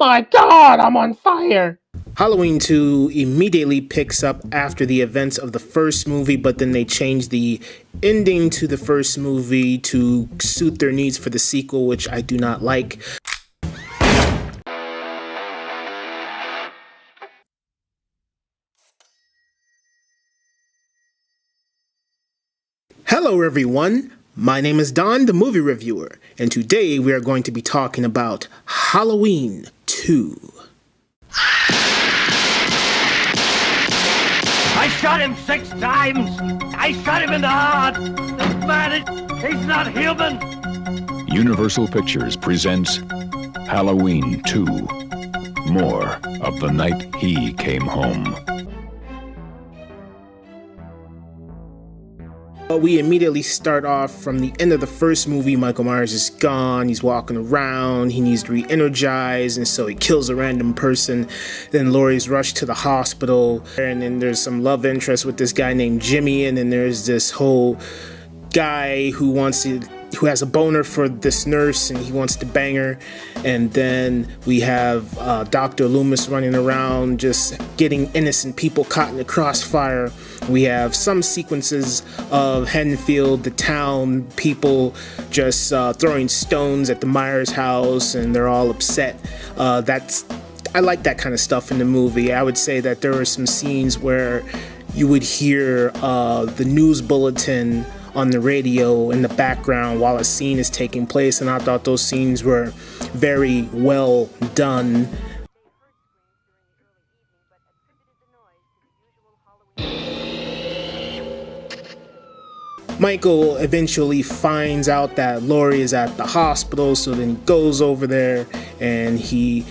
my god, I'm on fire! Halloween 2 immediately picks up after the events of the first movie, but then they change the ending to the first movie to suit their needs for the sequel, which I do not like. Hello everyone, my name is Don, the movie reviewer, and today we are going to be talking about Halloween 2. I shot him 6 times! I shot him in the heart! This man, he's not human! Universal Pictures presents Halloween 2. More of the night he came home. We immediately start off from the end of the first movie. Michael Myers is gone, he's walking around, he needs to re-energize, and so he kills a random person. Then Laurie's rushed to the hospital, and then there's some love interest with this guy named Jimmy, and then there's this whole guy who has a boner for this nurse and he wants to bang her. And then we have Dr. Loomis running around just getting innocent people caught in the crossfire. We have some sequences of Haddonfield, the town, people just throwing stones at the Myers house and they're all upset. I like that kind of stuff in the movie. I would say that there were some scenes where you would hear the news bulletin on the radio in the background while a scene is taking place, and I thought those scenes were very well done. Michael eventually finds out that Laurie is at the hospital, so then he goes over there and he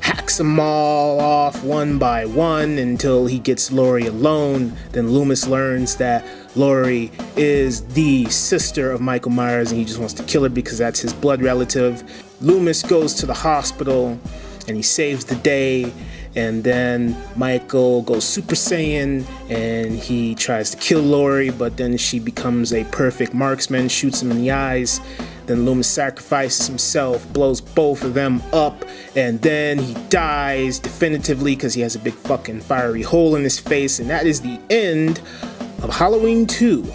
hacks them all off one by one until he gets Laurie alone. Then Loomis learns that Laurie is the sister of Michael Myers and he just wants to kill her because that's his blood relative. Loomis goes to the hospital and he saves the day, and then Michael goes Super Saiyan and he tries to kill Laurie, but then she becomes a perfect marksman, shoots him in the eyes. Then Loomis sacrifices himself, blows both of them up, and then he dies definitively because he has a big fucking fiery hole in his face, and that is the end of Halloween 2.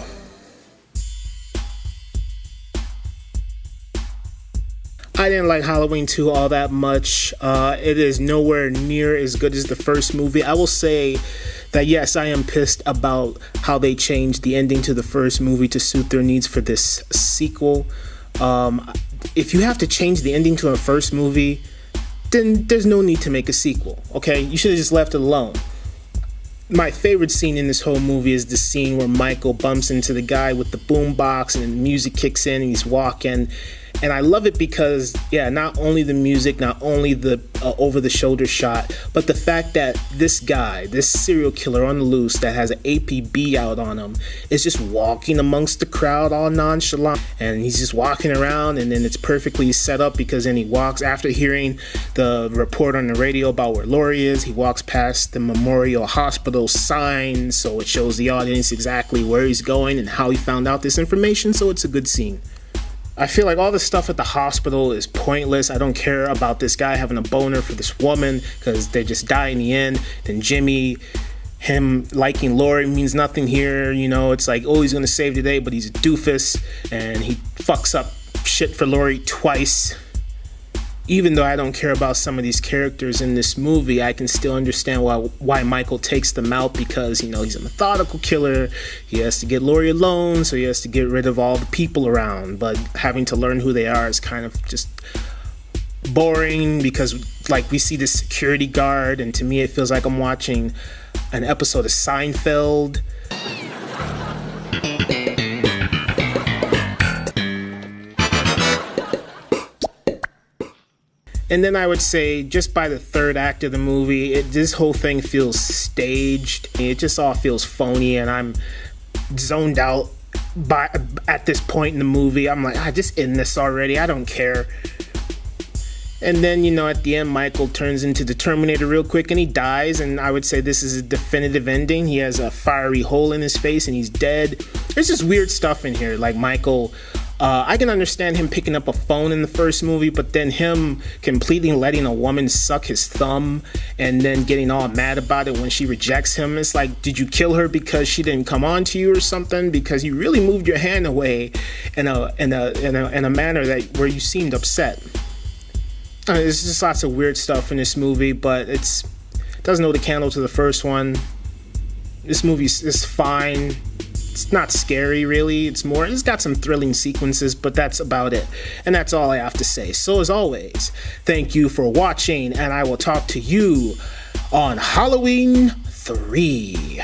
I didn't like Halloween 2 all that much. It is nowhere near as good as the first movie. I will say that yes, I am pissed about how they changed the ending to the first movie to suit their needs for this sequel. If you have to change the ending to a first movie, then there's no need to make a sequel, okay? You should have just left it alone. My favorite scene in this whole movie is the scene where Michael bumps into the guy with the boombox and the music kicks in and he's walking. And I love it because, yeah, not only the music, not only the over-the-shoulder shot, but the fact that this guy, this serial killer on the loose that has an APB out on him, is just walking amongst the crowd all nonchalant. And he's just walking around, and then it's perfectly set up because then he walks, after hearing the report on the radio about where Laurie is, he walks past the Memorial Hospital sign, so it shows the audience exactly where he's going and how he found out this information, so it's a good scene. I feel like all the stuff at the hospital is pointless. I don't care about this guy having a boner for this woman because they just die in the end. Then Jimmy, him liking Laurie means nothing here. You know, it's like, oh, he's going to save the day, but he's a doofus and he fucks up shit for Laurie twice. Even though I don't care about some of these characters in this movie, I can still understand why Michael takes them out because, you know, he's a methodical killer. He has to get Laurie alone, so he has to get rid of all the people around. But having to learn who they are is kind of just boring because, like, we see this security guard, and to me it feels like I'm watching an episode of Seinfeld. And then I would say, just by the third act of the movie, this whole thing feels staged. It just all feels phony, and I'm zoned out at this point in the movie. I'm like, just end this already. I don't care. And then, you know, at the end, Michael turns into the Terminator real quick, and he dies. And I would say this is a definitive ending. He has a fiery hole in his face, and he's dead. There's just weird stuff in here, like Michael I can understand him picking up a phone in the first movie, but then him completely letting a woman suck his thumb and then getting all mad about it when she rejects him. It's like, did you kill her because she didn't come on to you or something? Because you really moved your hand away in a manner that where you seemed upset. There's just lots of weird stuff in this movie, but it doesn't hold a candle to the first one. This movie is fine. It's not scary, really. It's got some thrilling sequences, but that's about it. And that's all I have to say. So as always, thank you for watching, and I will talk to you on Halloween 3.